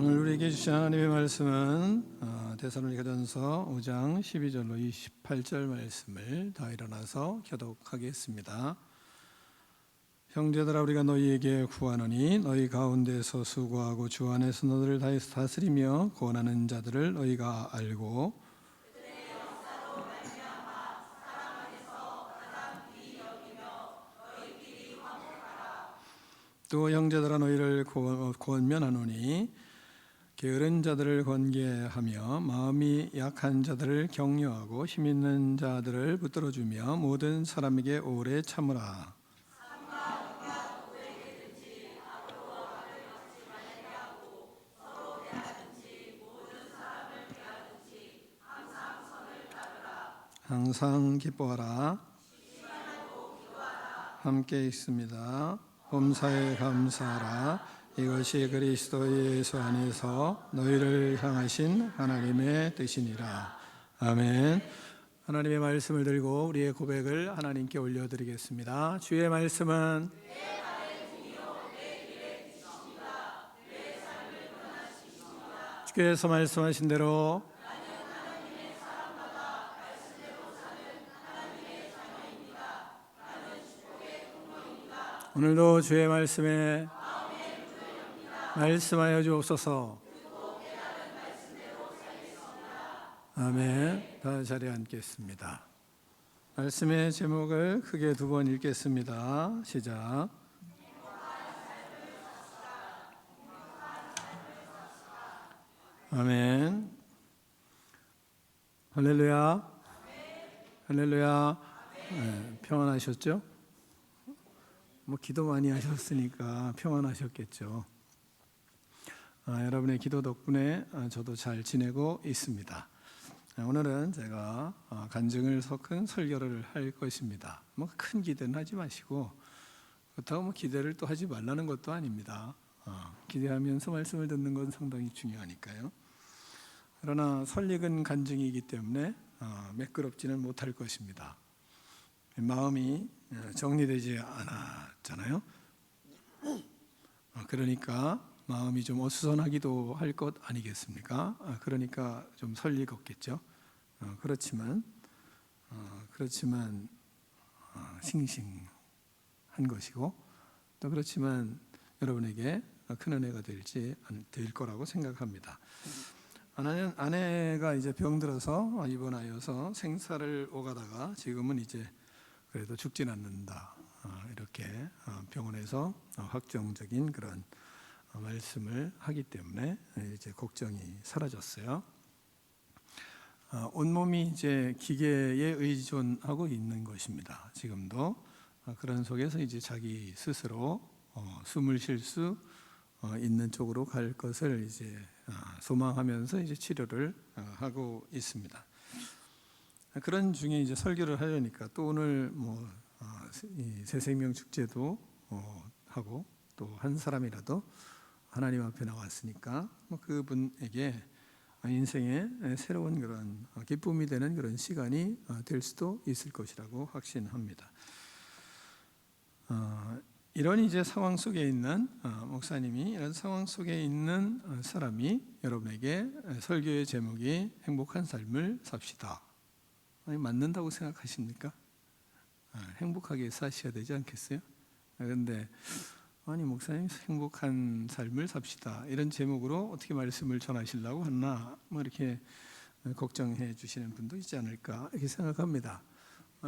오늘 우리에게 주신 하나님의 말씀은 데살로니가전서 5장 12절로 28절 말씀을 다 일어나서 교독하겠습니다. 형제들아, 우리가 너희에게 구하노니 너희 가운데서 수고하고 주 안에서 너희를 다스리며 권하는 자들을 너희가 알고 또 형제들아, 너희를 권면하노니 게으른 자들을 권계하며 마음이 약한 자들을 격려하고 힘 있는 자들을 붙들어주며 모든 사람에게 오래 참으라. 항상 기뻐하라. 함께 있습니다. 범사에 감사하라. 이것이 그리스도 예수 안에서 너희를 향하신 하나님의 뜻이니라. 아멘. 하나님의 말씀을 들고 우리의 고백을 하나님께 올려드리겠습니다. 주의 말씀은 주께서 말씀하신 대로 오늘도 주의 말씀에 말씀하여 주옵소서. 아멘. 다 자리에 앉겠습니다. 말씀의 제목을 크게 두 번 읽겠습니다. 시작. 아멘. 할렐루야. 할렐루야. 네, 평안하셨죠? 기도 많이 하셨으니까 평안하셨겠죠. 여러분의 기도 덕분에 저도 잘 지내고 있습니다. 오늘은 제가 간증을 섞은 설교를 할 것입니다. 큰 기대는 하지 마시고 그렇다고 기대를 또 하지 말라는 것도 아닙니다. 기대하면서 말씀을 듣는 건 상당히 중요하니까요. 그러나 설익은 간증이기 때문에 매끄럽지는 못할 것입니다. 마음이 정리되지 않았잖아요. 그러니까 마음이 좀 어수선하기도 할 것 아니겠습니까? 그러니까 좀 설리가 없겠죠. 그렇지만 싱싱한 것이고 또 그렇지만 여러분에게 큰 은혜가 될 거라고 생각합니다. 아내가 이제 병들어서 입원하여서 생사를 오가다가 지금은 이제 그래도 죽진 않는다. 이렇게 병원에서 확정적인 그런 말씀을 하기 때문에 이제 걱정이 사라졌어요. 온몸이 이제 기계에 의존하고 있는 것입니다. 지금도 그런 속에서 이제 자기 스스로 숨을 쉴 수 있는 쪽으로 갈 것을 이제 소망하면서 이제 치료를 하고 있습니다. 그런 중에 이제 설교를 하려니까 또 오늘 이 새생명 축제도 하고 또 한 사람이라도 하나님 앞에 나왔으니까 그분에게 인생의 새로운 그런 기쁨이 되는 그런 시간이 될 수도 있을 것이라고 확신합니다. 이런 이제 상황 속에 있는 목사님이 이런 상황 속에 있는 사람이 여러분에게 설교의 제목이 행복한 삶을 삽시다. 맞는다고 생각하십니까? 행복하게 사셔야 되지 않겠어요? 그런데 목사님 행복한 삶을 삽시다 이런 제목으로 어떻게 말씀을 전하시려고 하나 이렇게 걱정해 주시는 분도 있지 않을까 이렇게 생각합니다.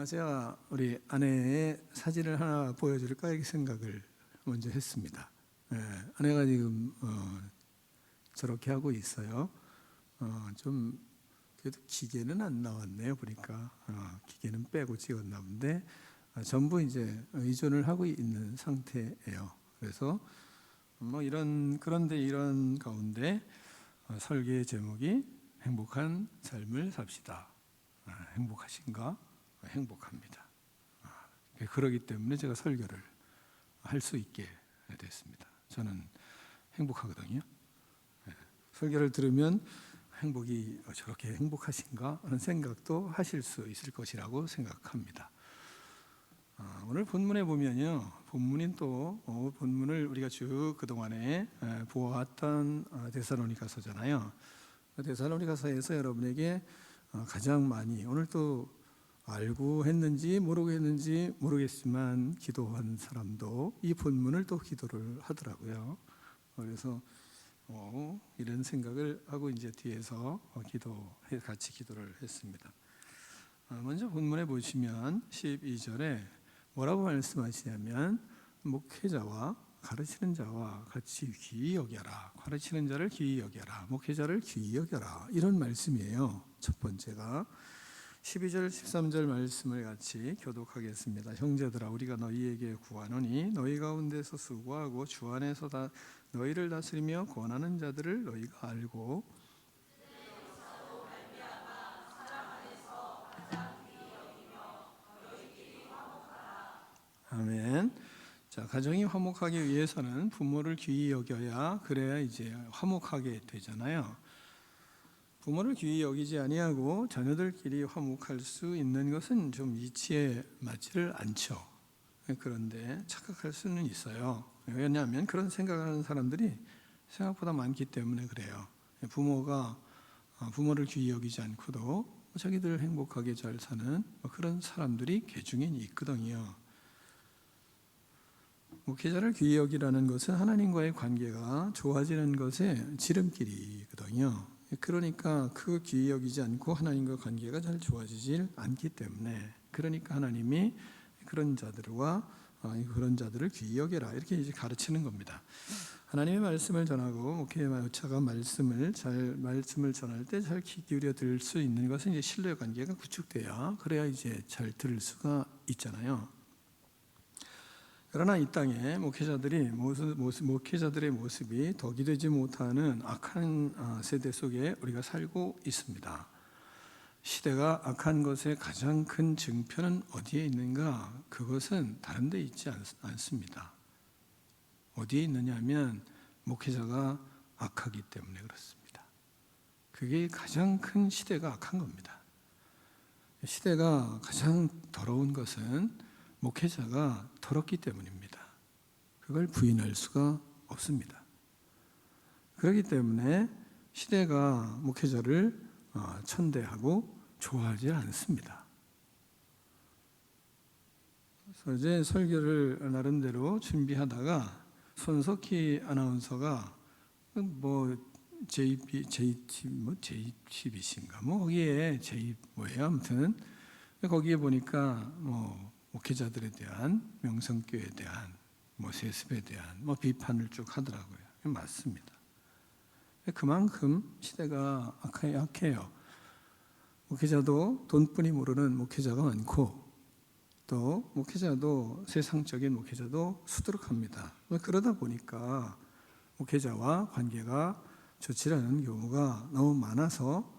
제가 우리 아내의 사진을 하나 보여줄까 이렇게 생각을 먼저 했습니다. 아내가 지금 저렇게 하고 있어요. 좀 그래도 기계는 안 나왔네요. 보니까 기계는 빼고 찍었나 본데 전부 이제 의존을 하고 있는 상태예요. 그래서 그런데 이런 가운데 설계의 제목이 행복한 삶을 삽시다. 행복하신가? 행복합니다. 그러기 때문에 제가 설교를 할 수 있게 됐습니다. 저는 행복하거든요. 설교를 들으면 행복이 저렇게 행복하신가 하는 생각도 하실 수 있을 것이라고 생각합니다. 오늘 본문에 보면요, 본문인 또 본문을 우리가 쭉 그동안에 보아왔던 데살로니가서잖아요. 데살로니가서에서 여러분에게 가장 많이 오늘 또 알고 했는지 모르고 했는지 모르겠지만 기도한 사람도 이 본문을 또 기도를 하더라고요. 그래서 이런 생각을 하고 이제 뒤에서 같이 기도를 했습니다. 먼저 본문에 보시면 12절에 뭐라고 말씀하시냐면 목회자와 가르치는 자와 같이 귀히 여겨라. 가르치는 자를 귀히 여겨라. 목회자를 귀히 여겨라. 이런 말씀이에요. 첫 번째가 12절 13절 말씀을 같이 교독하겠습니다. 형제들아 우리가 너희에게 구하노니 너희 가운데서 수고하고 주 안에서 너희를 다스리며 권하는 자들을 너희가 알고 아멘. 자, 가정이 화목하기 위해서는 부모를 귀히 여겨야 그래야 이제 화목하게 되잖아요. 부모를 귀히 여기지 아니하고 자녀들끼리 화목할 수 있는 것은 좀 이치에 맞지를 않죠. 그런데 착각할 수는 있어요. 왜냐하면 그런 생각하는 사람들이 생각보다 많기 때문에 그래요. 부모를 귀히 여기지 않고도 자기들 행복하게 잘 사는 그런 사람들이 개중에 있거든요. 목회자를 귀히 여기라는 것은 하나님과의 관계가 좋아지는 것의 지름길이거든요. 그러니까 그 귀히 여기지 않고 하나님과 관계가 잘 좋아지질 않기 때문에 그러니까 하나님이 그런 자들을 귀히 여겨라 이렇게 이제 가르치는 겁니다. 하나님의 말씀을 전하고 목회자가 말씀을 전할 때 잘 귀 기울여 들을 수 있는 것은 이제 신뢰 관계가 구축돼야 그래야 이제 잘 들을 수가 있잖아요. 그러나 이 땅에 목회자들의 모습이 덕이 되지 못하는 악한 세대 속에 우리가 살고 있습니다. 시대가 악한 것의 가장 큰 증표는 어디에 있는가? 그것은 다른 데 있지 않습니다. 어디에 있느냐 하면 목회자가 악하기 때문에 그렇습니다. 그게 가장 큰 시대가 악한 겁니다. 시대가 가장 더러운 것은 목회자가 더럽기 때문입니다. 그걸 부인할 수가 없습니다. 그렇기 때문에 시대가 목회자를 천대하고 좋아하지 않습니다. 그래서 이제 설교를 나름대로 준비하다가 손석희 아나운서가 JTBC인가 거기에 아무튼 거기에 보니까 목회자들에 대한 명성교회에 대한 세습에 대한 비판을 쭉 하더라고요. 맞습니다. 그만큼 시대가 약해요. 목회자도 돈뿐이 모르는 목회자가 많고 또 목회자도 세상적인 목회자도 수두룩합니다. 그러다 보니까 목회자와 관계가 좋지 않은 경우가 너무 많아서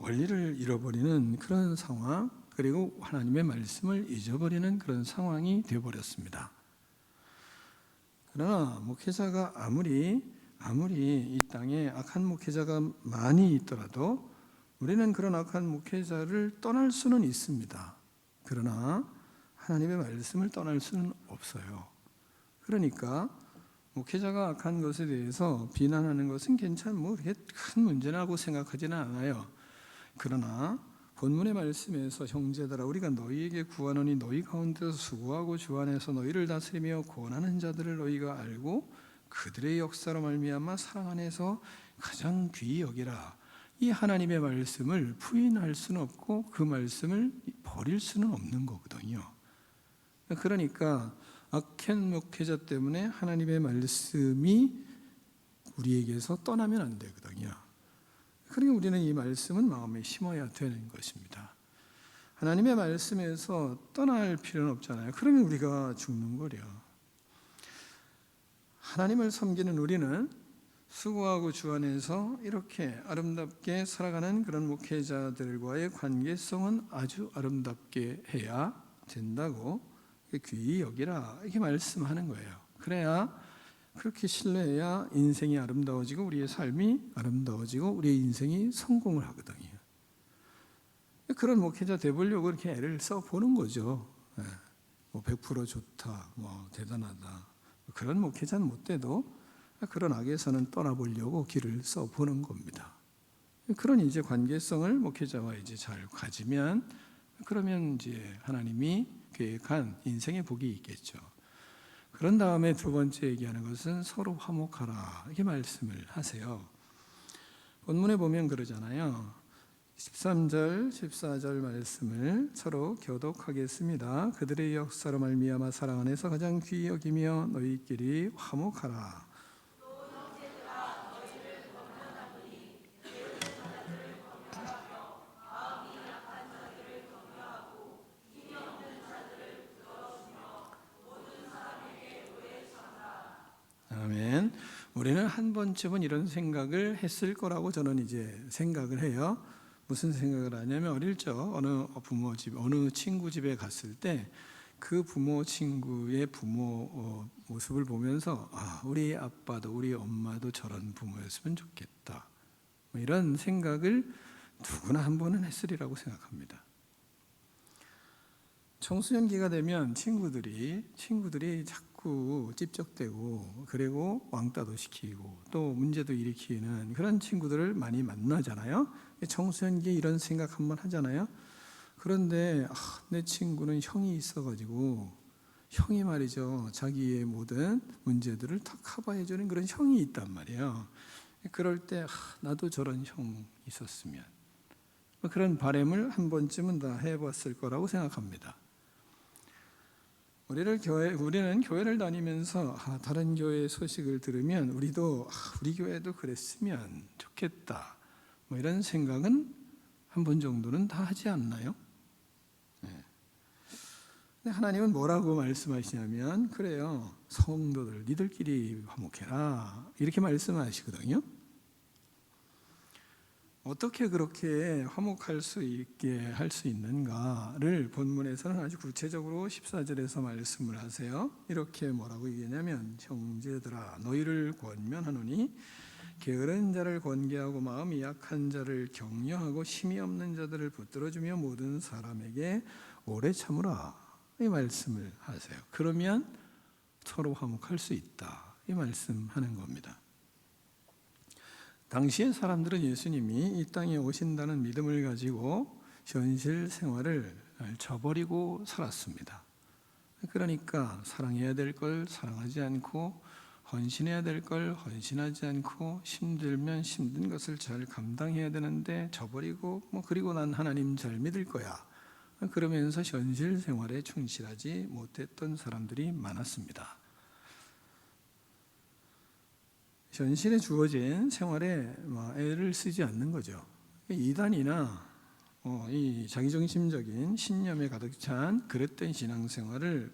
원리를 잃어버리는 그런 상황 그리고 하나님의 말씀을 잊어버리는 그런 상황이 되어버렸습니다. 그러나 목회자가 아무리 이 땅에 악한 목회자가 많이 있더라도 우리는 그런 악한 목회자를 떠날 수는 있습니다. 그러나 하나님의 말씀을 떠날 수는 없어요. 그러니까 목회자가 악한 것에 대해서 비난하는 것은 그렇게 큰 문제라고 생각하지는 않아요. 그러나 본문의 말씀에서 형제들아 우리가 너희에게 구하노니 너희 가운데서 수고하고 주 안에서 너희를 다스리며 권하는 자들을 너희가 알고 그들의 역사로 말미암아 사랑 안에서 가장 귀히 여기라. 이 하나님의 말씀을 부인할 수는 없고 그 말씀을 버릴 수는 없는 거거든요. 그러니까 악한 목회자 때문에 하나님의 말씀이 우리에게서 떠나면 안 되거든요. 그러니 우리는 이 말씀은 마음에 심어야 되는 것입니다. 하나님의 말씀에서 떠날 필요는 없잖아요. 그러면 우리가 죽는 거려. 하나님을 섬기는 우리는 수고하고 주 안에서 이렇게 아름답게 살아가는 그런 목회자들과의 관계성은 아주 아름답게 해야 된다고 귀히 여기라 이렇게 말씀하는 거예요. 그래야 그렇게 신뢰해야 인생이 아름다워지고 우리의 삶이 아름다워지고 우리의 인생이 성공을 하거든요. 그런 목회자 되보려고 이렇게 애를 써보는 거죠. 뭐 100% 좋다, 뭐 대단하다, 그런 목회자는 못 돼도 그런 악에서는 떠나보려고 길을 써보는 겁니다. 그런 이제 관계성을 목회자와 이제 잘 가지면, 그러면 이제 하나님이 계획한 인생의 복이 있겠죠. 그런 다음에 두 번째 얘기하는 것은 서로 화목하라, 이렇게 말씀을 하세요. 본문에 보면 그러잖아요. 13절, 14절 말씀을 서로 교독하겠습니다. 그들의 역사로 말미암아 사랑 안에서 가장 귀히 여기며 너희끼리 화목하라. 아멘. 우리는 한 번쯤은 이런 생각을 했을 거라고 저는 이제 생각을 해요. 무슨 생각을 하냐면, 어릴 적 어느 부모 집, 어느 친구 집에 갔을 때 그 부모 친구의 부모 모습을 보면서 우리 아빠도 우리 엄마도 저런 부모였으면 좋겠다, 뭐 이런 생각을 누구나 한 번은 했으리라고 생각합니다. 청소년기가 되면 친구들이 자꾸 찝적대고, 그리고 왕따도 시키고 또 문제도 일으키는 그런 친구들을 많이 만나잖아요. 청소년기에 이런 생각 한번 하잖아요. 그런데 내 친구는 형이 있어가지고, 형이 말이죠, 자기의 모든 문제들을 다 커버해주는 그런 형이 있단 말이에요. 그럴 때 나도 저런 형 있었으면, 그런 바람을 한 번쯤은 다 해봤을 거라고 생각합니다. 우리는 교회를 다니면서 다른 교회의 소식을 들으면 우리도 우리 교회도 그랬으면 좋겠다, 뭐 이런 생각은 한 번 정도는 다 하지 않나요? 근데 하나님은 뭐라고 말씀하시냐면, 그래요, 성도들 니들끼리 화목해라, 이렇게 말씀하시거든요. 어떻게 그렇게 화목할 수 있게 할 수 있는가를 본문에서는 아주 구체적으로 14절에서 말씀을 하세요. 이렇게 뭐라고 얘기하냐면, 형제들아 너희를 권면하노니 게으른 자를 권계하고 마음이 약한 자를 격려하고 힘이 없는 자들을 붙들어주며 모든 사람에게 오래 참으라, 이 말씀을 하세요. 그러면 서로 화목할 수 있다, 이 말씀하는 겁니다. 당시의 사람들은 예수님이 이 땅에 오신다는 믿음을 가지고 현실 생활을 저버리고 살았습니다. 그러니까 사랑해야 될 걸 사랑하지 않고, 헌신해야 될 걸 헌신하지 않고, 힘들면 힘든 것을 잘 감당해야 되는데 저버리고, 그리고 난 하나님 잘 믿을 거야, 그러면서 현실 생활에 충실하지 못했던 사람들이 많았습니다. 현실에 주어진 생활에 애를 쓰지 않는 거죠. 이단이나 이 자기중심적인 신념에 가득 찬 그릇된 신앙생활을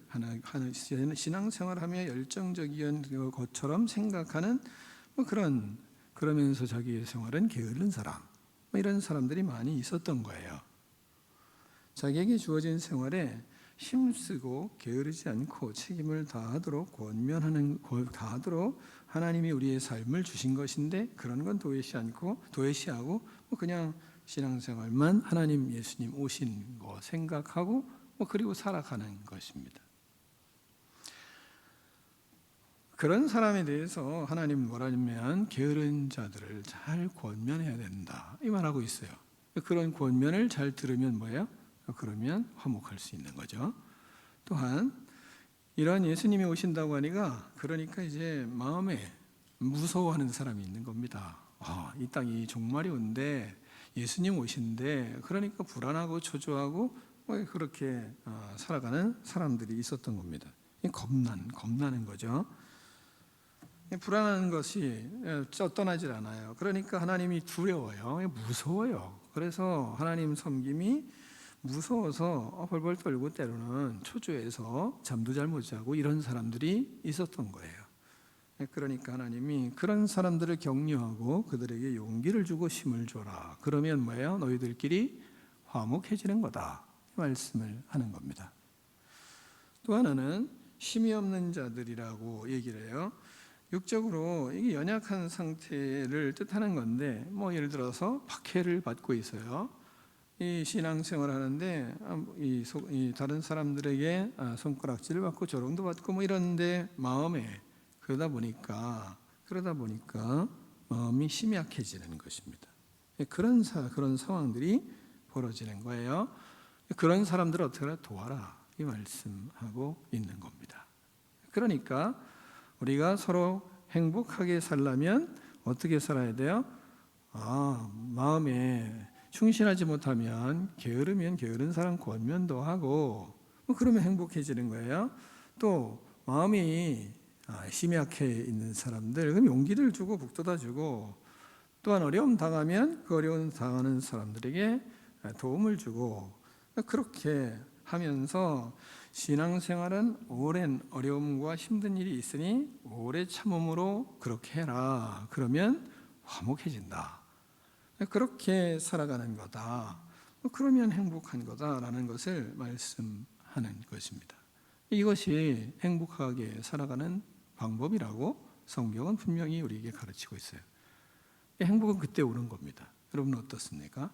신앙생활하며 열정적인 것처럼 생각하는 그러면서 자기의 생활은 게으른 사람, 이런 사람들이 많이 있었던 거예요. 자기에게 주어진 생활에 힘쓰고 게으르지 않고 책임을 다하도록 다하도록 하나님이 우리의 삶을 주신 것인데, 그런 건 도외시하고 그냥 신앙생활만 하나님 예수님 오신 거 생각하고 그리고 살아가는 것입니다. 그런 사람에 대해서 하나님 뭐라냐면, 게으른 자들을 잘 권면해야 된다, 이 말하고 있어요. 그런 권면을 잘 들으면 뭐예요? 그러면 화목할 수 있는 거죠. 또한 이러한 예수님이 오신다고 하니까, 그러니까 이제 마음에 무서워하는 사람이 있는 겁니다. 이 땅이 종말이 온대, 예수님 오신대, 그러니까 불안하고 초조하고 그렇게 살아가는 사람들이 있었던 겁니다. 겁나는 거죠. 불안한 것이 떠나질 않아요. 그러니까 하나님이 두려워요, 무서워요. 그래서 하나님 섬김이 무서워서 벌벌 떨고 때로는 초조해서 잠도 잘 못 자고 이런 사람들이 있었던 거예요. 그러니까 하나님이 그런 사람들을 격려하고 그들에게 용기를 주고 힘을 줘라. 그러면 뭐예요? 너희들끼리 화목해지는 거다, 이 말씀을 하는 겁니다. 또 하나는 힘이 없는 자들이라고 얘기를 해요. 육적으로 이게 연약한 상태를 뜻하는 건데, 예를 들어서 박해를 받고 있어요. 이 신앙생활 하는데 이 다른 사람들에게 손가락질을 받고 조롱도 받고 뭐 이런데 마음에 그러다 보니까 마음이 심약해지는 것입니다. 그런 상황들이 벌어지는 거예요. 그런 사람들을 어떻게 도와라 이 말씀하고 있는 겁니다. 그러니까 우리가 서로 행복하게 살려면 어떻게 살아야 돼요? 마음에 충실하지 못하면 게으르면 게으른 사람 권면도 하고 그러면 행복해지는 거예요. 또 마음이 심약해 있는 사람들 그럼 용기를 주고 북돋아 주고 또한 어려움 당하면 그 어려움 당하는 사람들에게 도움을 주고 그렇게 하면서 신앙생활은 오랜 어려움과 힘든 일이 있으니 오래 참음으로 그렇게 해라. 그러면 화목해진다. 그렇게 살아가는 거다. 그러면 행복한 거다라는 것을 말씀하는 것입니다. 이것이 행복하게 살아가는 방법이라고 성경은 분명히 우리에게 가르치고 있어요. 행복은 그때 오는 겁니다. 여러분 어떻습니까?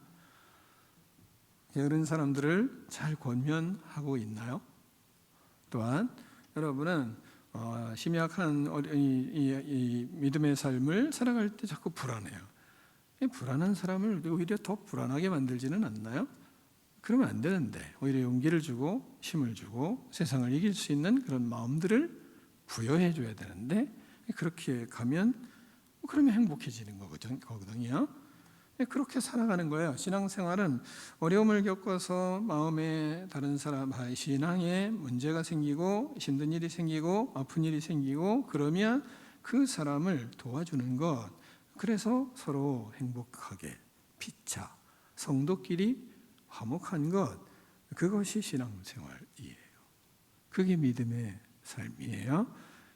게으른 사람들을 잘 권면하고 있나요? 또한 여러분은 심약한 이 믿음의 삶을 살아갈 때 자꾸 불안해요. 불안한 사람을 오히려 더 불안하게 만들지는 않나요? 그러면 안 되는데 오히려 용기를 주고 힘을 주고 세상을 이길 수 있는 그런 마음들을 부여해 줘야 되는데 그렇게 가면 그러면 행복해지는 거거든요. 그렇게 살아가는 거예요. 신앙생활은 어려움을 겪어서 마음에 다른 사람 신앙에 문제가 생기고 힘든 일이 생기고 아픈 일이 생기고 그러면 그 사람을 도와주는 것, 그래서 서로 행복하게 피차 성도끼리 화목한 것, 그것이 신앙생활이에요. 그게 믿음의 삶이에요.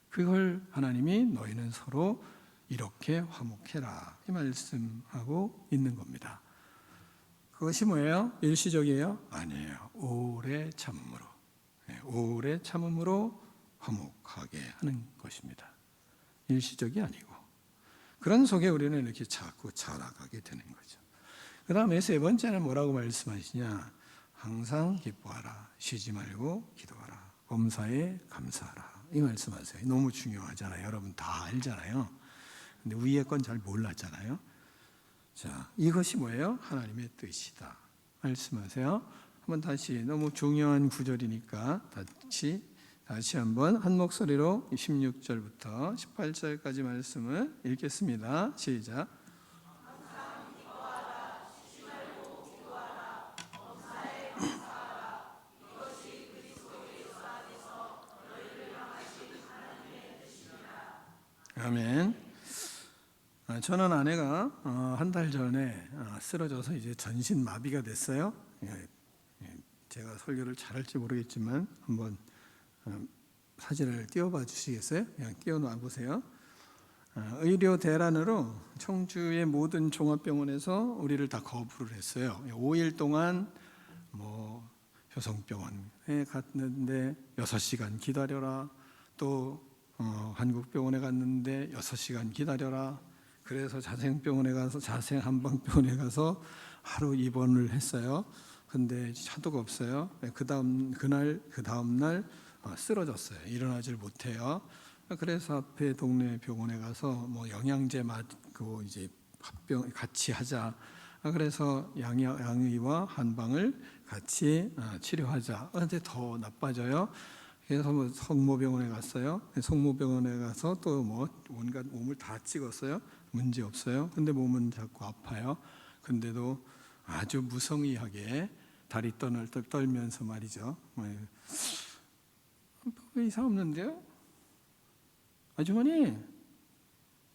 그걸 하나님이 너희는 서로 이렇게 화목해라 이 말씀하고 있는 겁니다. 그것이 뭐예요? 일시적이에요? 아니에요. 오래 참음으로, 오래 참음으로 화목하게 하는 것입니다. 일시적이 아니고 그런 속에 우리는 이렇게 자꾸 자라가게 되는 거죠. 그 다음에 세 번째는 뭐라고 말씀하시냐? 항상 기뻐하라, 쉬지 말고 기도하라, 범사에 감사하라 이 말씀하세요. 너무 중요하잖아요. 여러분 다 알잖아요. 근데 위에 건 잘 몰랐잖아요. 자, 이것이 뭐예요? 하나님의 뜻이다 말씀하세요. 한번 다시, 너무 중요한 구절이니까 다시 한번 한 목소리로 16절부터 18절까지 말씀을 읽겠습니다. 시작. 아멘. 저는 아내가 한 달 전에 쓰러져서 이제 전신 마비가 됐어요. 제가 설교를 잘할지 모르겠지만 한번 사진을 띄워봐 주시겠어요? 그냥 띄워놔 보세요. 의료 대란으로 청주의 모든 종합병원에서 우리를 다 거부를 했어요. 5일 동안 효성병원에 갔는데 6시간 기다려라. 또 한국병원에 갔는데 6시간 기다려라. 그래서 자생한방병원에 가서 하루 입원을 했어요. 근데 차도가 없어요. 그 다음 날 쓰러졌어요. 일어나질 못해요. 그래서 앞에 동네 병원에 가서 영양제 맞고 이제 합병 같이 하자. 그래서 양의와 한방을 같이 치료하자. 그런데 더 나빠져요. 그래서 성모병원에 갔어요. 성모병원에 가서 또 온갖 몸을 다 찍었어요. 문제 없어요. 근데 몸은 자꾸 아파요. 근데도 아주 무성의하게 다리 떨면서 말이죠. 왜 이상 없는데요? 아주머니,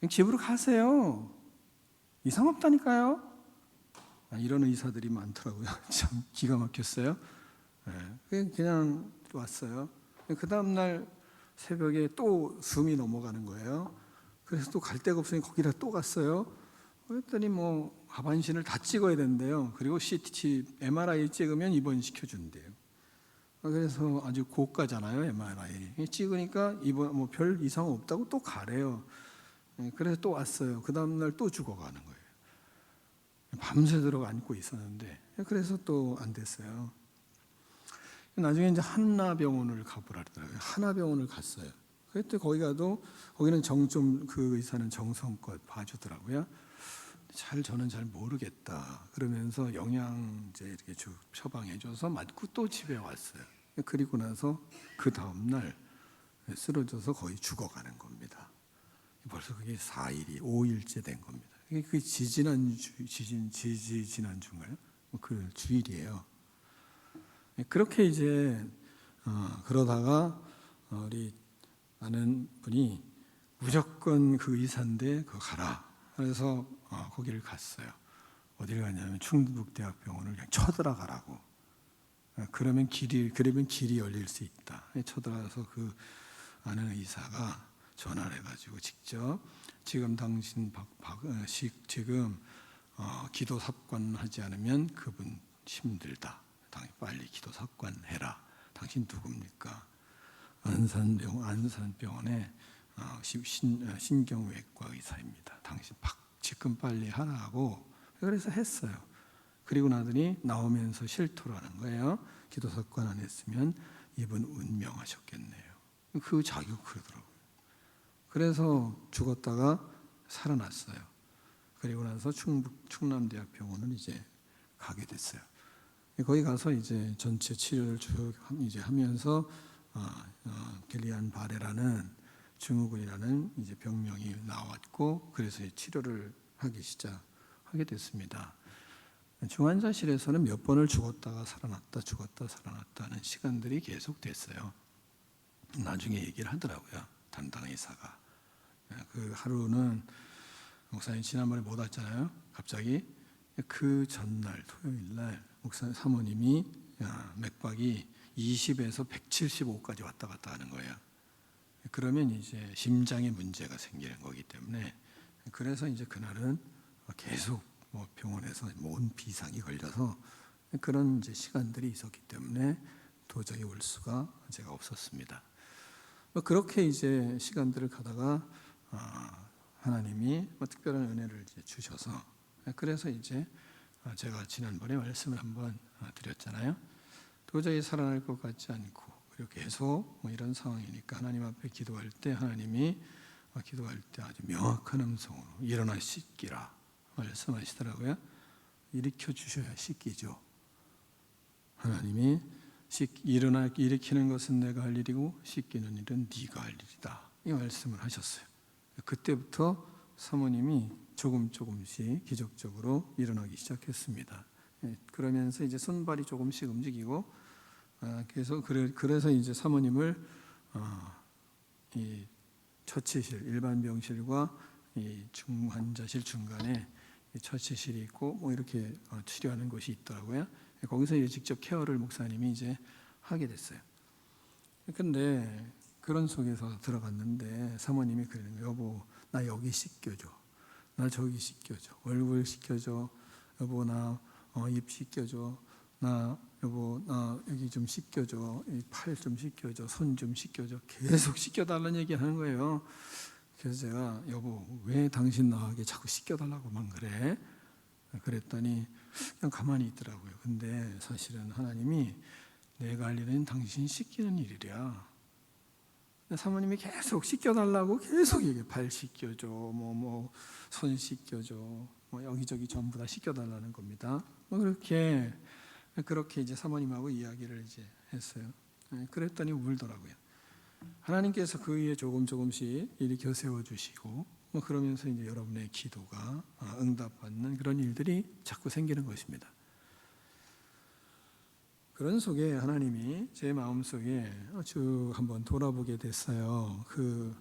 집으로 가세요. 이상 없다니까요. 이런 의사들이 많더라고요. 참 기가 막혔어요. 그냥 왔어요. 그 다음날 새벽에 또 숨이 넘어가는 거예요. 그래서 또 갈 데가 없으니 거기다 또 갔어요. 그랬더니 하반신을 다 찍어야 된대요. 그리고 CT, MRI 찍으면 입원시켜준대요. 그래서 아주 고가잖아요, MRI. 찍으니까 별 이상 없다고 또 가래요. 그래서 또 왔어요. 그 다음날 또 죽어가는 거예요. 밤새도록 안고 있었는데 그래서 또 안 됐어요. 나중에 이제 하나병원을 가보라 그러더라고요. 하나병원을 갔어요. 그때 거기 가도 거기는 그 의사는 정성껏 봐주더라고요. 저는 잘 모르겠다 그러면서 영양제 이렇게 쭉 처방해줘서 맞고 또 집에 왔어요. 그리고 나서 그 다음 날 쓰러져서 거의 죽어가는 겁니다. 벌써 그게 4일이 5일째 된 겁니다. 그게 지지난주인가요? 그 주일이에요. 그렇게 이제 그러다가 우리 아는 분이 무조건 그 의사인데 그거 가라. 그래서 거기를 갔어요. 어디를 갔냐면 충북대학병원을 그냥 쳐들어가라고. 그러면 길이 열릴 수 있다. 쳐들어가서 그 아는 의사가 전화를 해가지고 직접 지금 당신 지금 기도 삽관하지 않으면 그분 힘들다. 당신 빨리 기도 삽관해라. 당신 누굽니까? 안산병원의 신경외과 의사입니다. 당신 지금 빨리 하라고. 그래서 했어요. 그리고 나더니 나오면서 실토를 하는 거예요. 기도 삽관 안 했으면 이분 운명하셨겠네요. 그 자격 그러더라고요. 그래서 죽었다가 살아났어요. 그리고 나서 충남대학병원을 이제 가게 됐어요. 거기 가서 이제 전체 치료를 쭉 이제 하면서 길리안 바레라는 증후군이라는 이제 병명이 나왔고, 그래서 치료를 하기 시작하게 됐습니다. 중환자실에서는 몇 번을 죽었다 살아났다 하는 시간들이 계속 됐어요. 나중에 얘기를 하더라고요. 담당 의사가. 그 하루는 목사님 지난번에 못 왔잖아요. 갑자기 그 전날 토요일 날 사모님이 맥박이 20에서 175까지 왔다 갔다 하는 거예요. 그러면 이제 심장에 문제가 생기는 거기 때문에, 그래서 이제 그날은 계속 병원에서 뭔 비상이 걸려서 그런 이제 시간들이 있었기 때문에 도저히 올 수가 제가 없었습니다. 그렇게 이제 시간들을 가다가 하나님이 특별한 은혜를 이제 주셔서, 그래서 이제 제가 지난번에 말씀을 한번 드렸잖아요. 도저히 살아날 것 같지 않고, 그리고 계속 이런 상황이니까 하나님 앞에 기도할 때 하나님이 기도할 때 아주 명확한 음성으로 일어나 씻기라 말씀하시더라고요. 일으켜 주셔야 씻기죠. 하나님이 일으키는 것은 내가 할 일이고 씻기는 일은 네가 할 일이다, 이 말씀을 하셨어요. 그때부터 사모님이 조금씩 기적적으로 일어나기 시작했습니다. 그러면서 이제 손발이 조금씩 움직이고, 그래서 이제 사모님을 이 처치실, 일반 병실과 이 중환자실 중간에 처치실이 있고 이렇게 치료하는 곳이 있더라고요. 거기서 이제 직접 케어를 목사님이 이제 하게 됐어요. 근데 그런 속에서 들어갔는데 사모님이 그러는 거예요. 여보, 나 여기 씻겨줘. 나 저기 씻겨줘. 얼굴 씻겨줘. 여보, 나 입 씻겨줘. 여보, 나 여기 좀 씻겨줘. 팔 좀 씻겨줘. 손 좀 씻겨줘. 계속 씻겨달라는 얘기 하는 거예요. 그래서 제가 여보, 왜 당신 나에게 자꾸 씻겨달라고만 그래? 그랬더니 그냥 가만히 있더라고요. 근데 사실은 하나님이 내가 할 일은 당신 씻기는 일이랴. 사모님이 계속 씻겨달라고 계속 얘기해. 발 씻겨줘, 손 씻겨줘, 여기저기 전부 다 씻겨달라는 겁니다. 그렇게 이제 사모님하고 이야기를 이제 했어요. 그랬더니 울더라고요. 하나님께서 그 위에 조금씩 일으켜 세워주시고, 그러면서 이제 여러분의 기도가 응답받는 그런 일들이 자꾸 생기는 것입니다. 그런 속에 하나님이 제 마음속에 쭉 한번 돌아보게 됐어요. 그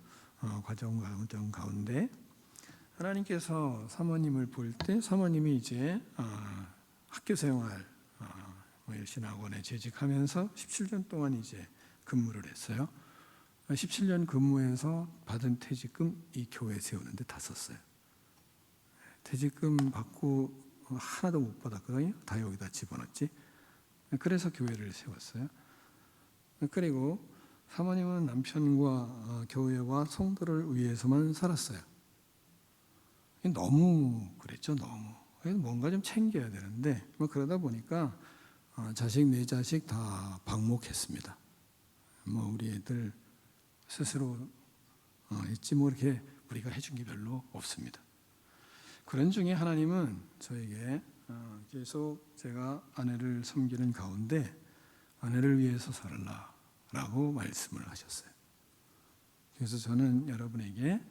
과정 가운데 하나님께서 사모님을 볼 때, 사모님이 이제 학교 생활 신학원에 재직하면서 17년 동안 이제 근무를 했어요. 17년 근무해서 받은 퇴직금 이 교회 세우는데 다 썼어요. 퇴직금 받고 하나도 못 받았거든요. 다 여기다 집어넣었지. 그래서 교회를 세웠어요. 그리고 사모님은 남편과 교회와 성도를 위해서만 살았어요. 너무 그랬죠. 너무 뭔가 좀 챙겨야 되는데 뭐 그러다 보니까 자식 네 자식 다 방목했습니다. 뭐 우리 애들 스스로 있지 뭐 이렇게 우리가 해준 게 별로 없습니다. 그런 중에 하나님은 저에게 계속 제가 아내를 섬기는 가운데 아내를 위해서 살라라고 말씀을 하셨어요. 그래서 저는 여러분에게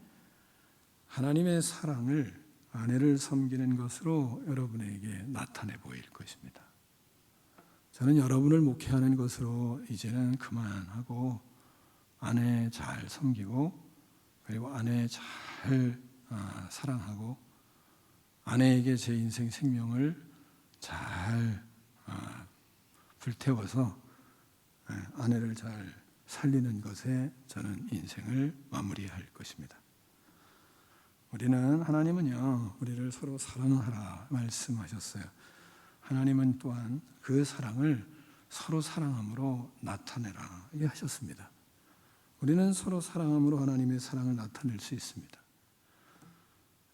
하나님의 사랑을 아내를 섬기는 것으로 여러분에게 나타내 보일 것입니다. 저는 여러분을 목회하는 것으로 이제는 그만하고 아내 잘 섬기고 그리고 아내 잘 사랑하고 아내에게 제 인생 생명을 잘 불태워서 아내를 잘 살리는 것에 저는 인생을 마무리할 것입니다. 우리는 하나님은요 우리를 서로 사랑하라 말씀하셨어요. 하나님은 또한 그 사랑을 서로 사랑함으로 나타내라 하셨습니다. 우리는 서로 사랑함으로 하나님의 사랑을 나타낼 수 있습니다.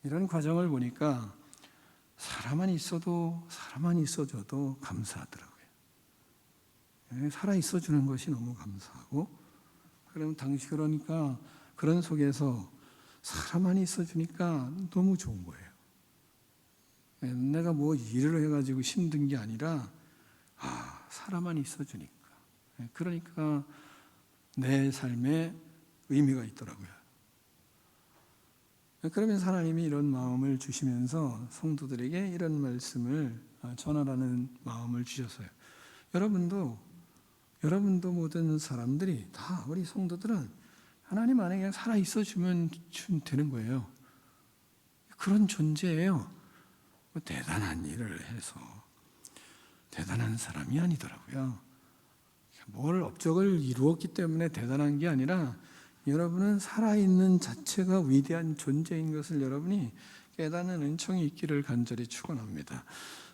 이런 과정을 보니까 사람만 있어줘도 감사하더라고요. 살아 있어주는 것이 너무 감사하고 그러니까 그런 속에서 사람만 있어주니까 너무 좋은 거예요. 내가 뭐 일을 해가지고 힘든 게 아니라 사람만 있어주니까 그러니까 내 삶에 의미가 있더라고요. 그러면서 하나님이 이런 마음을 주시면서 성도들에게 이런 말씀을 전하라는 마음을 주셨어요. 여러분도 모든 사람들이 다 우리 성도들은 하나님 안에 그냥 살아 있어주면 되는 거예요. 그런 존재예요. 대단한 일을 해서 대단한 사람이 아니더라고요. 뭘 업적을 이루었기 때문에 대단한 게 아니라 여러분은 살아있는 자체가 위대한 존재인 것을 여러분이 깨닫는 은총이 있기를 간절히 축원합니다.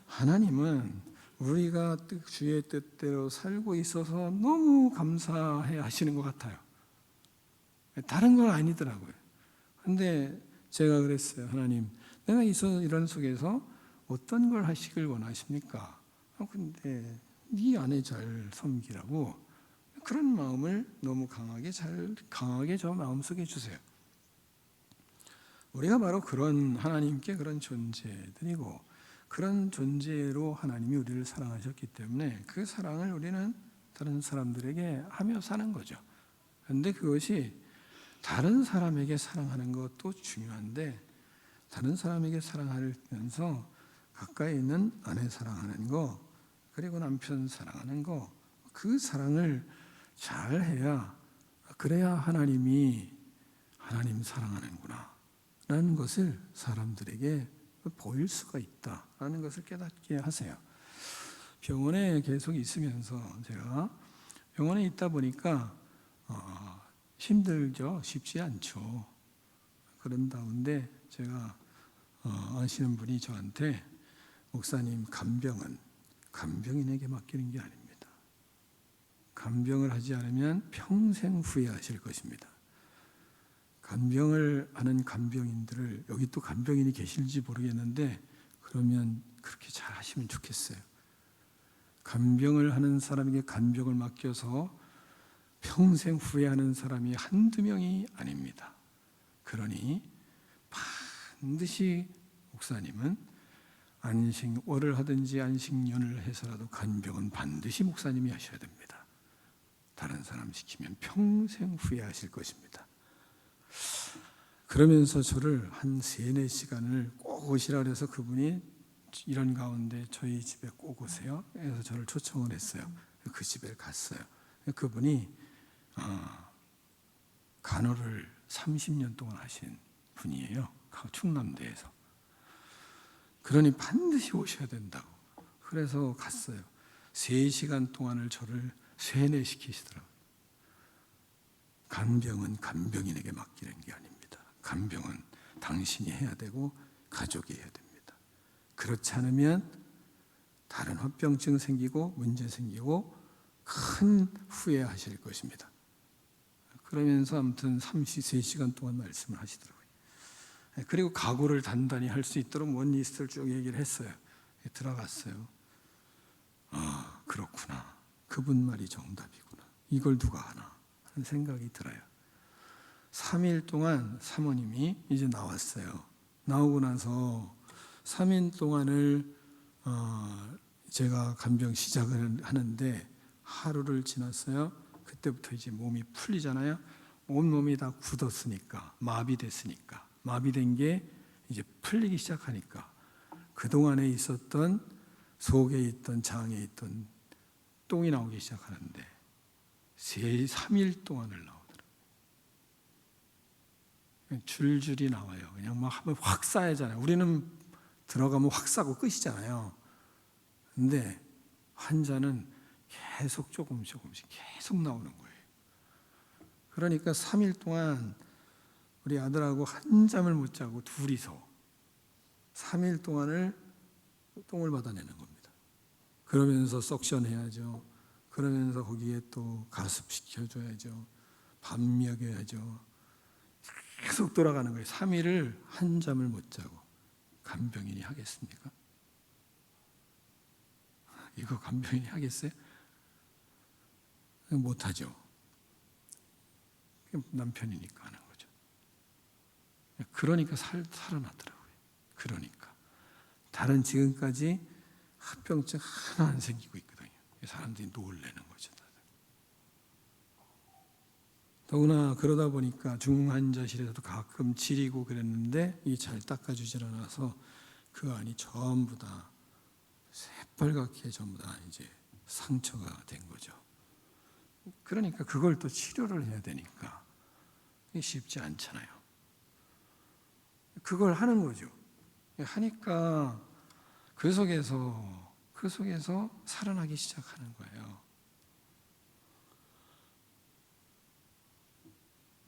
하나님은 우리가 주의 뜻대로 살고 있어서 너무 감사해 하시는 것 같아요. 다른 건 아니더라고요. 근데 제가 그랬어요. 하나님, 내가 이런 속에서 어떤 걸 하시길 원하십니까? 근데 네 아내 잘 섬기라고 그런 마음을 너무 강하게 저 마음속에 주세요. 우리가 바로 그런 하나님께 그런 존재들이고 그런 존재로 하나님이 우리를 사랑하셨기 때문에 그 사랑을 우리는 다른 사람들에게 하며 사는 거죠. 그런데 그것이 다른 사람에게 사랑하는 것도 중요한데 다른 사람에게 사랑하면서 가까이 있는 아내 사랑하는 거 그리고 남편 사랑하는 거 그 사랑을 잘 해야 그래야 하나님 사랑하는구나 라는 것을 사람들에게 보일 수가 있다라는 것을 깨닫게 하세요. 병원에 계속 있으면서 제가 병원에 있다 보니까 힘들죠. 쉽지 않죠. 그런 가운데 제가 아시는 분이 저한테 목사님 간병은 간병인에게 맡기는 게 아닙니다. 간병을 하지 않으면 평생 후회하실 것입니다. 간병을 하는 간병인들을 여기 또 간병인이 계실지 모르겠는데 그러면 그렇게 잘 하시면 좋겠어요. 간병을 하는 사람에게 간병을 맡겨서 평생 후회하는 사람이 한두 명이 아닙니다. 그러니 반드시 목사님은 안식월을 하든지 안식년을 해서라도 간병은 반드시 목사님이 하셔야 됩니다. 다른 사람 시키면 평생 후회하실 것입니다. 그러면서 저를 한 3-4시간을 꼭 오시라 그래서 그분이 이런 가운데 저희 집에 꼭 오세요. 그래서 저를 초청을 했어요. 그 집에 갔어요. 그분이 간호를 30년 동안 하신 분이에요. 충남대에서. 그러니 반드시 오셔야 된다고. 그래서 갔어요. 3시간 동안을 저를 세뇌시키시더라고요. 간병은 간병인에게 맡기는 게 아닙니다. 간병은 당신이 해야 되고 가족이 해야 됩니다. 그렇지 않으면 다른 합병증 생기고 문제 생기고 큰 후회하실 것입니다. 그러면서 아무튼 3-4시간 동안 말씀을 하시더라고요. 그리고 각오를 단단히 할 수 있도록 원리스트를 쭉 얘기를 했어요. 들어갔어요. 아, 그렇구나. 그분 말이 정답이구나. 이걸 누가 하나 하는 생각이 들어요. 3일 동안 사모님이 이제 나왔어요. 나오고 나서 3일 동안을 제가 간병 시작을 하는데 하루를 지났어요. 그때부터 이제 몸이 풀리잖아요. 온몸이 다 굳었으니까, 마비됐으니까, 마비된 게 이제 풀리기 시작하니까 그동안에 있었던 속에 있던 장에 있던 똥이 나오기 시작하는데 3일 동안을 나오더라고요. 줄줄이 나와요. 그냥 막 하면 확 쌓이잖아요. 우리는 들어가면 확 싸고 끝이잖아요. 근데 환자는 계속 조금씩 계속 나오는 거예요. 그러니까 3일 동안 우리 아들하고 한잠을 못 자고 둘이서 3일 동안을 똥을 받아내는 겁니다. 그러면서 석션 해야죠. 그러면서 거기에 또 가습시켜줘야죠. 밥 먹여야죠. 계속 돌아가는 거예요. 3일을 한잠을 못 자고. 간병인이 하겠습니까? 이거 간병인이 하겠어요? 못하죠. 남편이니까 하는 거죠. 그러니까 살아나더라고요. 그러니까 다른 지금까지 합병증 하나 안 생기고 있거든요. 사람들이 놀래는 거죠. 더구나 그러다 보니까 중환자실에서도 가끔 지리고 그랬는데 이 잘 닦아주질 않아서 그 안이 전부 다 새빨갛게 전부 다 이제 상처가 된 거죠. 그러니까 그걸 또 치료를 해야 되니까 쉽지 않잖아요. 그걸 하는 거죠. 하니까 그 속에서 살아나기 시작하는 거예요.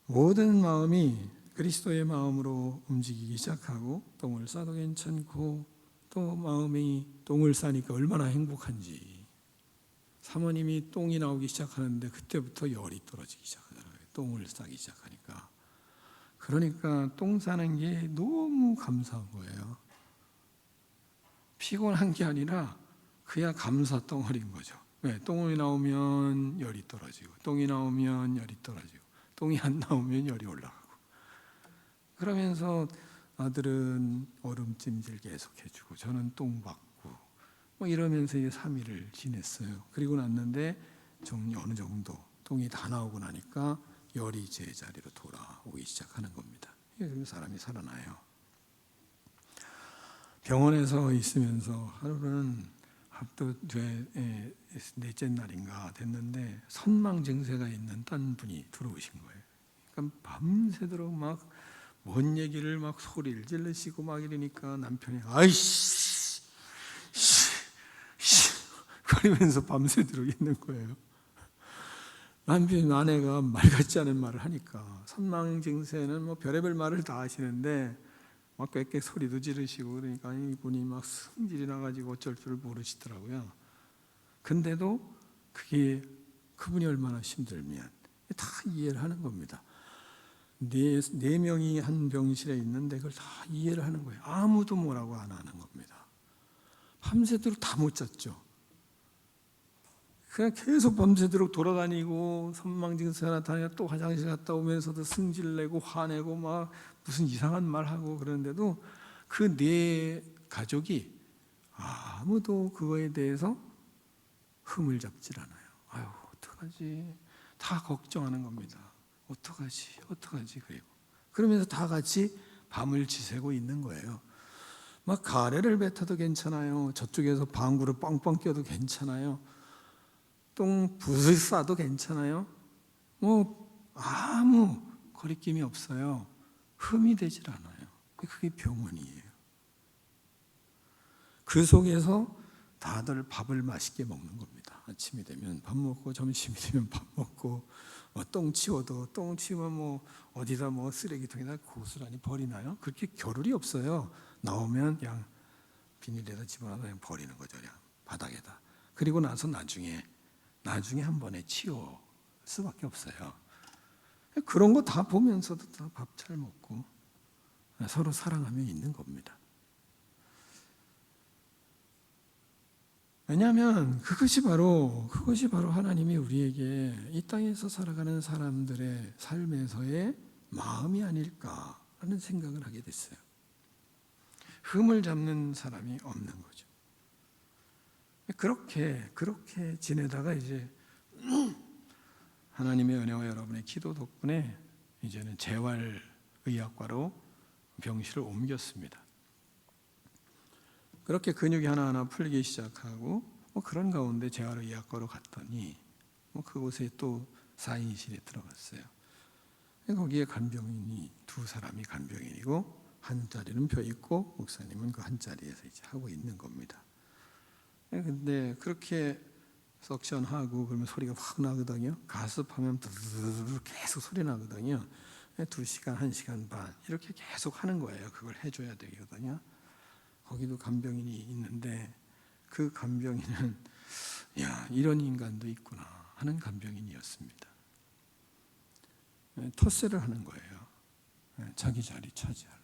모든 마음이 그리스도의 마음으로 움직이기 시작하고 똥을 싸도 괜찮고 또 마음이 똥을 싸니까 얼마나 행복한지. 사모님이 똥이 나오기 시작하는데 그때부터 열이 떨어지기 시작하더라고요. 똥을 싸기 시작하니까. 그러니까 똥 싸는 게 너무 감사한 거예요. 피곤한 게 아니라 그야 감사 덩어리인 거죠. 왜? 똥이 나오면 열이 떨어지고 똥이 나오면 열이 떨어지고 똥이 안 나오면 열이 올라가고 그러면서 아들은 얼음찜질 계속 해주고 저는 똥 받고 뭐 이러면서 이제 3일을 지냈어요. 그리고 났는데 어느 정도 똥이 다 나오고 나니까 열이 제자리로 돌아오기 시작하는 겁니다. 그러면 사람이 살아나요. 병원에서 있으면서 하루는 또 넷째 날인가 됐는데 선망 증세가 있는 딴 분이 들어오신 거예요. 그러니까 밤새도록 막 뭔 얘기를 막 소리를 질르시고 막 이러니까 남편이 아이씨 그러면서 밤새도록 있는 거예요. 남편 아내가 말 같지 않은 말을 하니까 선망 증세는 뭐 별의별 말을 다 하시는데 막 꽥꽥 소리도 지르시고 그러니까 이분이 막 승질이 나가지고 어쩔 줄 모르시더라고요. 근데도 그분이 얼마나 힘들면 다 이해를 하는 겁니다. 네 명이 한 병실에 있는데 그걸 다 이해를 하는 거예요. 아무도 뭐라고 안 하는 겁니다. 밤새도록 다 못 잤죠. 그냥 계속 밤새도록 돌아다니고 선망증세 하나 다니고 또 화장실 갔다 오면서도 승질내고 화내고 막 무슨 이상한 말하고 그러는데도 그 네 가족이 아무도 그거에 대해서 흠을 잡질 않아요. 아유 어떡하지? 다 걱정하는 겁니다. 어떡하지? 그러면서 다 같이 밤을 지새고 있는 거예요. 막 가래를 뱉어도 괜찮아요. 저쪽에서 방구를 뻥뻥 껴도 괜찮아요. 똥 붓을 싸도 괜찮아요. 뭐 아무 거리낌이 없어요. 흠이 되질 않아요. 그게 병원이에요. 그 속에서 다들 밥을 맛있게 먹는 겁니다. 아침이 되면 밥 먹고 점심이 되면 밥 먹고 똥 치우면 뭐 어디다 뭐 쓰레기통에다 고스란히 버리나요? 그렇게 겨를이 없어요. 나오면 그냥 비닐에다 집어넣어서 그냥 버리는 거죠. 그냥 바닥에다. 그리고 나서 나중에 한 번에 치울 수밖에 없어요. 그런 거 다 보면서도 다 밥 잘 먹고 서로 사랑하며 있는 겁니다. 왜냐하면 그것이 바로 하나님이 우리에게 이 땅에서 살아가는 사람들의 삶에서의 마음이 아닐까라는 생각을 하게 됐어요. 흠을 잡는 사람이 없는 거죠. 그렇게 지내다가 이제 하나님의 은혜와 여러분의 기도 덕분에 이제는 재활의학과로 병실을 옮겼습니다. 그렇게 근육이 하나하나 풀리기 시작하고 그런 가운데 재활의학과로 갔더니 그곳에 또 4인실에 들어갔어요. 거기에 간병인이 두 사람이 간병인이고 한 자리는 벼 있고 목사님은 그 한 자리에서 이제 하고 있는 겁니다. 근데 그렇게 석션하고 그러면 소리가 확 나거든요. 가습하면 드르르 계속 소리 나거든요. 2시간, 1시간 반 이렇게 계속 하는 거예요. 그걸 해줘야 되거든요. 거기도 간병인이 있는데 그 간병인은 야, 이런 인간도 있구나 하는 간병인이었습니다. 텃세를 하는 거예요. 자기 자리 차지하려고.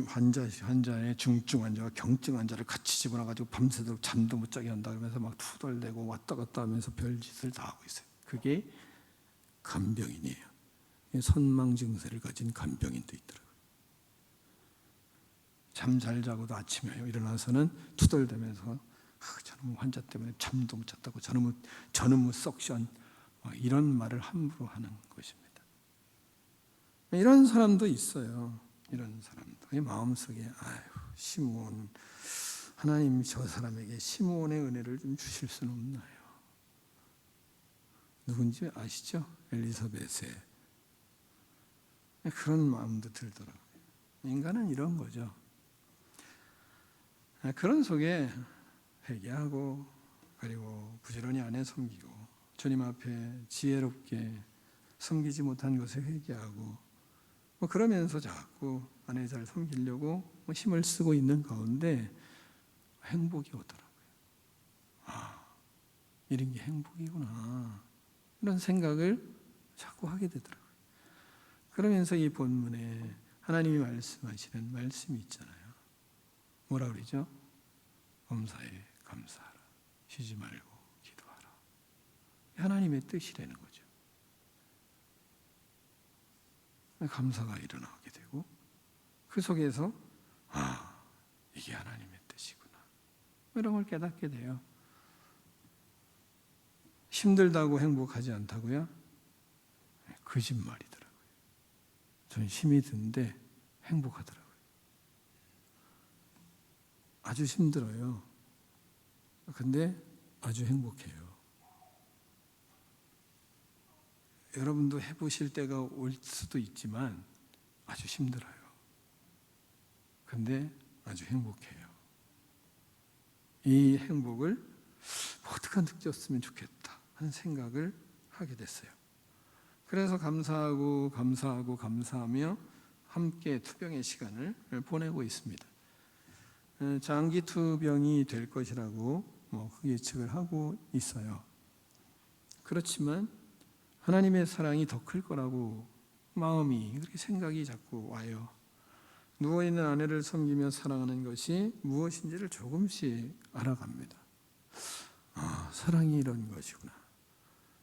환자의 중증 환자와 경증 환자를 같이 집어넣어가지고 밤새도록 잠도 못 자게 한다 그러면서 막 투덜대고 왔다 갔다 하면서 별짓을 다 하고 있어요. 그게 간병인이에요. 선망 증세를 가진 간병인도 있더라고요. 잠 잘 자고도 아침에 일어나서는 투덜대면서 저놈 환자 때문에 잠도 못 잤다고 저놈의 석션 이런 말을 함부로 하는 것입니다. 이런 사람도 있어요. 이런 사람도 마음속에 시므온 하나님 저 사람에게 시므온의 은혜를 좀 주실 수는 없나요? 누군지 아시죠? 엘리사벳의 그런 마음도 들더라고요. 인간은 이런 거죠. 그런 속에 회개하고 그리고 부지런히 아내 섬기고 주님 앞에 지혜롭게 섬기지 못한 것에 회개하고 그러면서 자꾸 아내 잘 섬기려고 힘을 쓰고 있는 가운데 행복이 오더라고요. 이런 게 행복이구나 이런 생각을 자꾸 하게 되더라고요. 그러면서 이 본문에 하나님이 말씀하시는 말씀이 있잖아요. 뭐라 그러죠? 범사에 감사하라. 쉬지 말고 기도하라. 하나님의 뜻이라는 거죠. 감사가 일어나게 되고 그 속에서 이게 하나님의 뜻이구나 이런 걸 깨닫게 돼요. 힘들다고 행복하지 않다고요? 거짓말이더라고요. 전 힘이 드는데 행복하더라고요. 아주 힘들어요. 근데 아주 행복해요. 여러분도 해보실 때가 올 수도 있지만 아주 힘들어요. 근데 아주 행복해요. 이 행복을 어떻게 느꼈으면 좋겠다 하는 생각을 하게 됐어요. 그래서 감사하며 함께 투병의 시간을 보내고 있습니다. 장기 투병이 될 것이라고 예측을 하고 있어요. 그렇지만 하나님의 사랑이 더 클 거라고 마음이 그렇게 생각이 자꾸 와요. 누워있는 아내를 섬기며 사랑하는 것이 무엇인지를 조금씩 알아갑니다. 사랑이 이런 것이구나.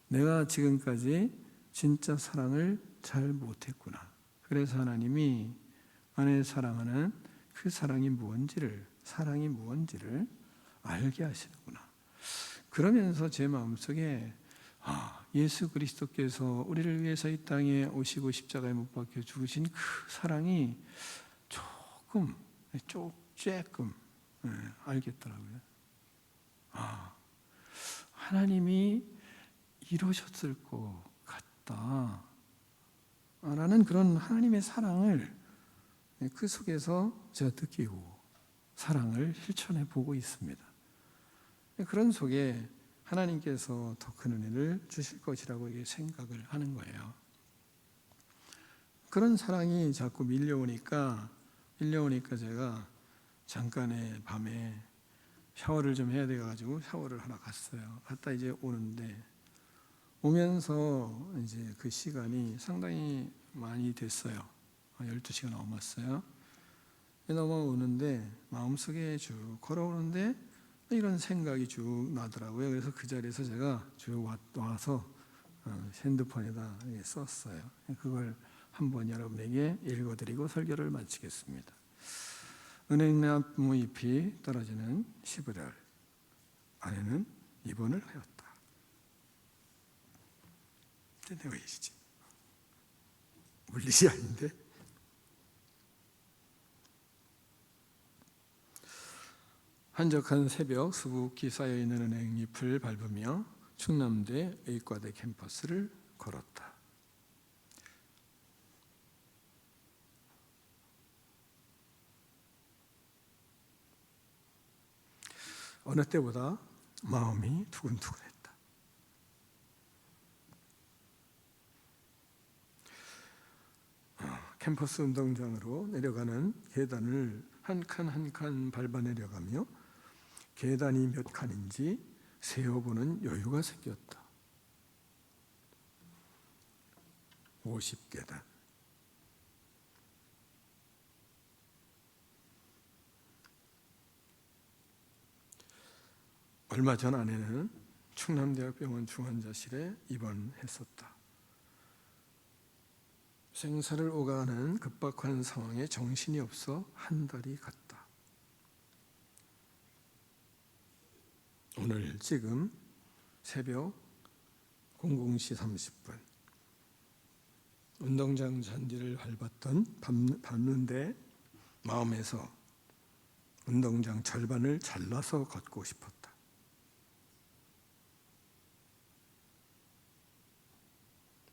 내가 지금까지 진짜 사랑을 잘 못했구나. 그래서 하나님이 아내를 사랑하는 그 사랑이 무엇인지를 알게 하시는구나. 그러면서 제 마음속에 예수 그리스도께서 우리를 위해서 이 땅에 오시고 십자가에 못 박혀 죽으신 그 사랑이 조금 알겠더라고요. 하나님이 이러셨을 것 같다 라는 그런 하나님의 사랑을 그 속에서 제가 느끼고 사랑을 실천해 보고 있습니다. 그런 속에 하나님께서 더 큰 은혜를 주실 것이라고 생각을 하는 거예요. 그런 사랑이 자꾸 밀려오니까 제가 잠깐의 밤에 샤워를 좀 해야 돼가지고 샤워를 하러 갔어요. 갔다 이제 오는데 오면서 이제 그 시간이 상당히 많이 됐어요. 12시가 넘었어요. 넘어오는데 마음속에 쭉 걸어오는데 이런 생각이 쭉 나더라고요. 그래서 그 자리에서 제가 쭉 와서 핸드폰에다 썼어요. 그걸 한번 여러분에게 읽어드리고 설교를 마치겠습니다. 은행나무 잎이 떨어지는 11월, 아내는 입원을 하였다. 근데 왜 이러지? 물리지 아닌데? 한적한 새벽 수북히 쌓여있는 은행잎을 밟으며 충남대 의과대 캠퍼스를 걸었다. 어느 때보다 마음이 두근두근했다. 캠퍼스 운동장으로 내려가는 계단을 한 칸 한 칸 밟아 내려가며 계단이 몇 칸인지 세어보는 여유가 생겼다. 50계단. 얼마 전 아내는 충남대학병원 중환자실에 입원했었다. 생사를 오가는 급박한 상황에 정신이 없어 한 달이 갔다. 오늘 지금 새벽 00시 30분 운동장 잔디를 밟는데 마음에서 운동장 절반을 잘라서 걷고 싶었다.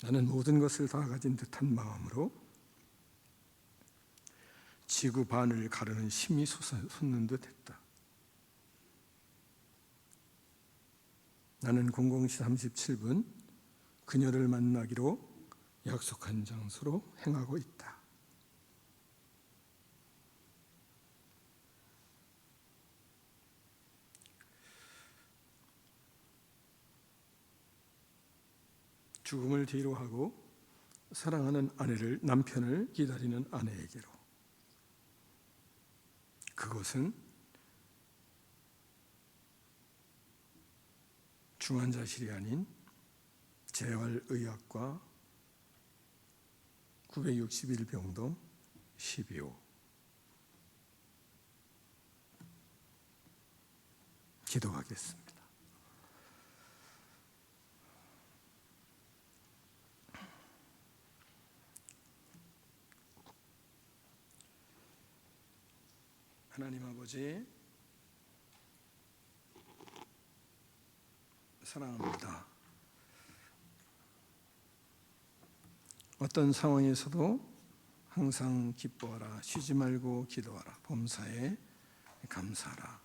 나는 모든 것을 다 가진 듯한 마음으로 지구 반을 가르는 힘이 솟는 듯 했다. 나는 00시 37분 그녀를 만나기로 약속한 장소로 행하고 있다. 죽음을 뒤로 하고 사랑하는 남편을 기다리는 아내에게로. 그곳은 중환자실이 아닌 재활의학과 961병동 12호. 기도하겠습니다. 하나님 아버지, 사랑합니다. 어떤 상황에서도 항상 기뻐하라, 쉬지 말고 기도하라, 범사에 감사하라.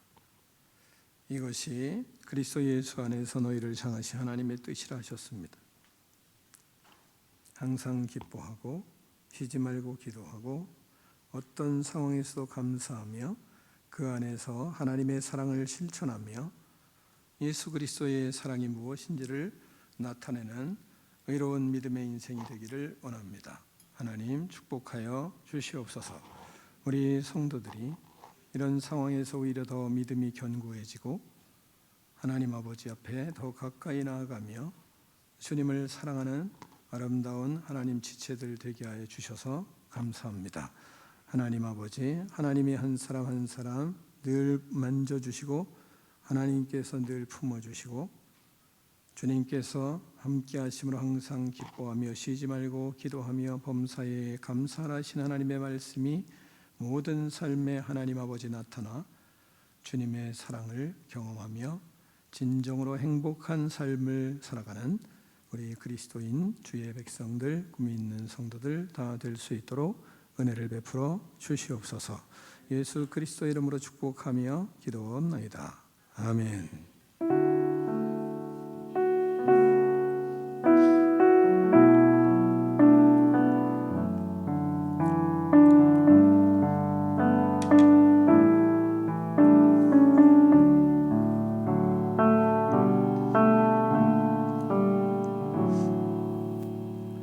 이것이 그리스도 예수 안에서 너희를 향하신 하나님의 뜻이라 하셨습니다. 항상 기뻐하고 쉬지 말고 기도하고 어떤 상황에서도 감사하며 그 안에서 하나님의 사랑을 실천하며 예수 그리스도의 사랑이 무엇인지를 나타내는 의로운 믿음의 인생이 되기를 원합니다. 하나님 축복하여 주시옵소서. 우리 성도들이 이런 상황에서 오히려 더 믿음이 견고해지고 하나님 아버지 앞에 더 가까이 나아가며 주님을 사랑하는 아름다운 하나님 지체들 되게 하여 주셔서 감사합니다. 하나님 아버지, 하나님이 한 사람 한 사람 늘 만져주시고 하나님께서 늘 품어주시고 주님께서 함께 하심으로 항상 기뻐하며 쉬지 말고 기도하며 범사에 감사하신 하나님의 말씀이 모든 삶에 하나님 아버지 나타나 주님의 사랑을 경험하며 진정으로 행복한 삶을 살아가는 우리 그리스도인 주의 백성들, 꿈이 있는 성도들 다 될 수 있도록 은혜를 베풀어 주시옵소서. 예수 그리스도의 이름으로 축복하며 기도옵나이다. 아멘.